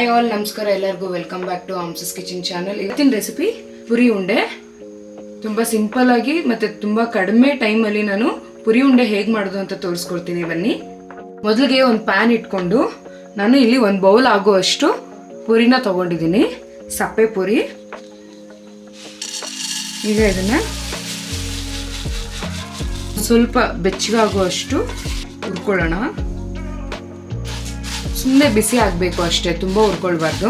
Hi all, ನಮಸ್ಕಾರ ಎಲ್ಲರಿಗೂ. Welcome back to Hamsa's kitchen channel. ಇವತ್ತಿನ ರೆಸಿಪಿ ಪುರಿ ಉಂಡೆ. ತುಂಬ ಸಿಂಪಲ್ ಆಗಿ ಮತ್ತು ತುಂಬ ಕಡಿಮೆ ಟೈಮಲ್ಲಿ ನಾನು ಪುರಿ ಉಂಡೆ ಹೇಗೆ ಮಾಡೋದು ಅಂತ ತೋರಿಸ್ಕೊಡ್ತೀನಿ. ಬನ್ನಿ. ಮೊದಲಿಗೆ ಒಂದು ಪ್ಯಾನ್ ಇಟ್ಕೊಂಡು ನಾನು ಇಲ್ಲಿ ಒಂದು ಬೌಲ್ ಆಗುವಷ್ಟು ಪುರಿನ ತೊಗೊಂಡಿದ್ದೀನಿ, ಸಪ್ಪೆ ಪುರಿ. ಈಗ ಇದನ್ನು ಸ್ವಲ್ಪ ಬೆಚ್ಚಗಾಗುವಷ್ಟು ಹುರ್ಕೊಳ್ಳೋಣ. ಸುಮ್ಮನೆ ಬಿಸಿ ಆಗಬೇಕು ಅಷ್ಟೇ, ತುಂಬ ಹುರ್ಕೊಳ್ಬಾರ್ದು.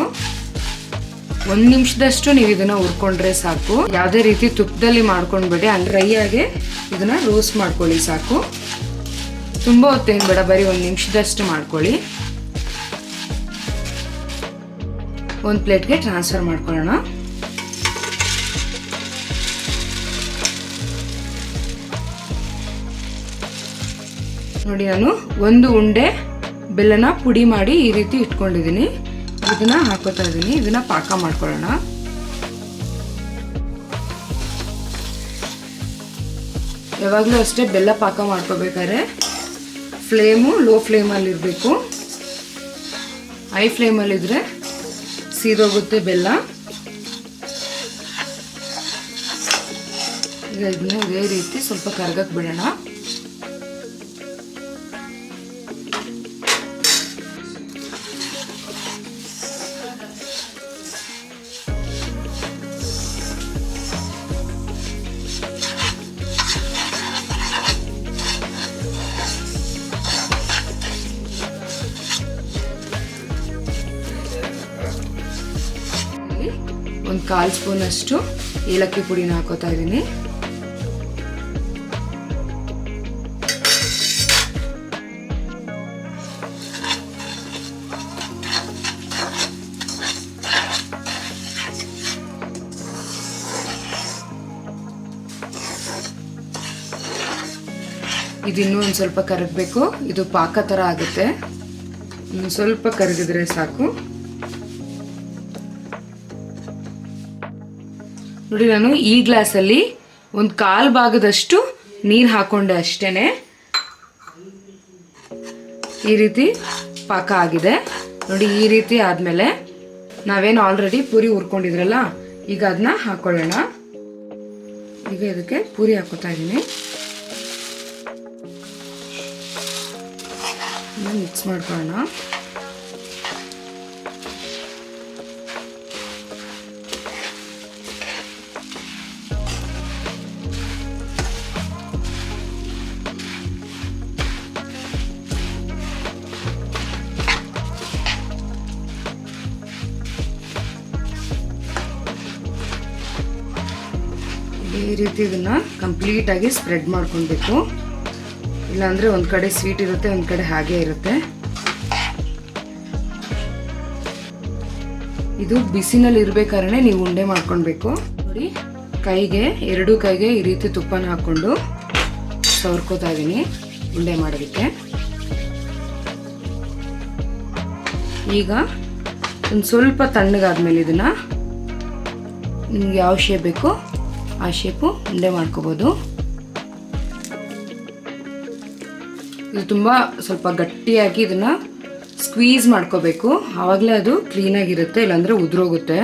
1 ನಿಮಿಷದಷ್ಟು ನೀವು ಇದನ್ನು ಹುರ್ಕೊಂಡ್ರೆ ಸಾಕು. ಯಾವುದೇ ರೀತಿ ತುಪ್ಪದಲ್ಲಿ ಮಾಡ್ಕೊಂಡ್ಬೇಡಿ, ಡ್ರೈ ಆಗಿ ಇದನ್ನು ರೋಸ್ಟ್ ಮಾಡ್ಕೊಳ್ಳಿ ಸಾಕು. ತುಂಬ ಹೊತ್ತೇನು ಬೇಡ, ಬರೀ 1 ನಿಮಿಷದಷ್ಟು ಮಾಡ್ಕೊಳ್ಳಿ. ಒಂದು ಪ್ಲೇಟ್ಗೆ ಟ್ರಾನ್ಸ್ಫರ್ ಮಾಡ್ಕೊಳ್ಳೋಣ. ನೋಡಿ, ನಾನು 1 ಉಂಡೆ ಬೆಲ್ಲನ ಪುಡಿ ಮಾಡಿ ಈ ರೀತಿ ಇಟ್ಕೊಂಡಿದ್ದೀನಿ. ಇದನ್ನ ಹಾಕೋತಾ ಇದ್ದೀನಿ. ಇದನ್ನ ಪಾಕ ಮಾಡ್ಕೊಳ್ಳೋಣ. ಯಾವಾಗಲೂ ಅಷ್ಟೇ, ಬೆಲ್ಲ ಪಾಕ ಮಾಡ್ಕೋಬೇಕಾದ್ರೆ ಫ್ಲೇಮು ಲೋ ಫ್ಲೇಮಲ್ಲಿ ಇರಬೇಕು. ಹೈ ಫ್ಲೇಮಲ್ಲಿದ್ದರೆ ಸೀದೋಗುತ್ತೆ ಬೆಲ್ಲ. ಈಗ ಇದನ್ನ ಇದೇ ರೀತಿ ಸ್ವಲ್ಪ ಕರಗಕ್ಕೆ ಬಿಡೋಣ. ಒಂದು 1/4 ಸ್ಪೂನ್ ಅಷ್ಟು ಏಲಕ್ಕಿ ಪುಡಿನ ಹಾಕೋತಾ ಇದ್ದೀನಿ. ಇದಿನ್ನೂ ಒಂದು ಸ್ವಲ್ಪ ಕರಗಬೇಕು. ಇದು ಪಾಕ ಥರ ಆಗುತ್ತೆ. ಇನ್ನು ಸ್ವಲ್ಪ ಕರಗಿದ್ರೆ ಸಾಕು. ನೋಡಿ, ನಾನು ಈ ಗ್ಲಾಸಲ್ಲಿ 1/4 ಭಾಗದಷ್ಟು ನೀರು ಹಾಕೊಂಡೆ ಅಷ್ಟೇನೆ. ಈ ರೀತಿ ಪಾಕ ಆಗಿದೆ. ನೋಡಿ, ಈ ರೀತಿ ಆದಮೇಲೆ ನಾವೇನು ಆಲ್ರೆಡಿ ಪೂರಿ ಹುರ್ಕೊಂಡಿದ್ರಲ್ಲ, ಈಗ ಅದನ್ನ ಹಾಕೊಳ್ಳೋಣ. ಈಗ ಇದಕ್ಕೆ ಪೂರಿ ಹಾಕೋತಾ ಇದ್ದೀನಿ. ಮಿಕ್ಸ್ ಮಾಡ್ಕೊಳ್ಳೋಣ. ಈ ರೀತಿ ಇದನ್ನ ಕಂಪ್ಲೀಟ್ ಆಗಿ ಸ್ಪ್ರೆಡ್ ಮಾಡ್ಕೊಳ್ಬೇಕು. ಇಲ್ಲಾಂದ್ರೆ ಒಂದು ಕಡೆ ಸ್ವೀಟ್ ಇರುತ್ತೆ, ಒಂದು ಕಡೆ ಹಾಗೆ ಇರುತ್ತೆ. ಇದು ಬಿಸಿನಲ್ಲಿ ಇರ್ಬೇಕಾದ್ರೆ ನೀವು ಉಂಡೆ ಮಾಡ್ಕೊಳ್ಬೇಕು. ನೋಡಿ, ಕೈಗೆ 2 ಕೈಗೆ ಈ ರೀತಿ ತುಪ್ಪನ ಹಾಕೊಂಡು ಸವರ್ಕೋತಾ ಇದ್ದೀನಿ ಉಂಡೆ ಮಾಡೋದಕ್ಕೆ. ಈಗ ಒಂದು ಸ್ವಲ್ಪ ತಣ್ಣಗಾದ್ಮೇಲೆ ಇದನ್ನ ನಿಮ್ಗೆ ಯಾವ ಶೇಪ್ ಬೇಕೋ ಆ ಶೇಪು ಉಂಡೆ ಮಾಡ್ಕೋಬೋದು. ಇದು ತುಂಬ ಸ್ವಲ್ಪ ಗಟ್ಟಿಯಾಗಿ ಇದನ್ನ ಸ್ಕ್ವೀಸ್ ಮಾಡ್ಕೋಬೇಕು. ಆವಾಗಲೇ ಅದು ಕ್ಲೀನಾಗಿರುತ್ತೆ, ಇಲ್ಲಾಂದರೆ ಉದುರೋಗುತ್ತೆ.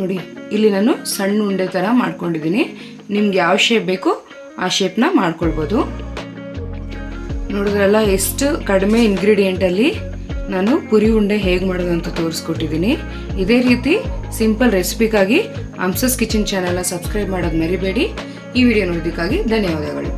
ನೋಡಿ, ಇಲ್ಲಿ ನಾನು ಸಣ್ಣ ಉಂಡೆ ಥರ ಮಾಡ್ಕೊಂಡಿದ್ದೀನಿ. ನಿಮ್ಗೆ ಯಾವ ಶೇಪ್ ಬೇಕು ಆ ಶೇಪ್ನ ಮಾಡ್ಕೊಳ್ಬೋದು. ನೋಡಿದ್ರಲ್ಲ, ಎಷ್ಟು ಕಡಿಮೆ ಇಂಗ್ರೀಡಿಯೆಂಟಲ್ಲಿ ನಾನು ಪುರಿ ಉಂಡೆ ಹೇಗೆ ಮಾಡೋದು ಅಂತ ತೋರಿಸ್ಕೊಟ್ಟಿದ್ದೀನಿ. ಇದೇ ರೀತಿ ಸಿಂಪಲ್ ರೆಸಿಪಿಗಾಗಿ ಹಂಸಸ್ ಕಿಚನ್ ಚಾನೆಲ್ನ ಸಬ್ಸ್ಕ್ರೈಬ್ ಮಾಡೋದು ಮರಿಬೇಡಿ. ಈ ವಿಡಿಯೋ ನೋಡೋದಕ್ಕಾಗಿ ಧನ್ಯವಾದಗಳು.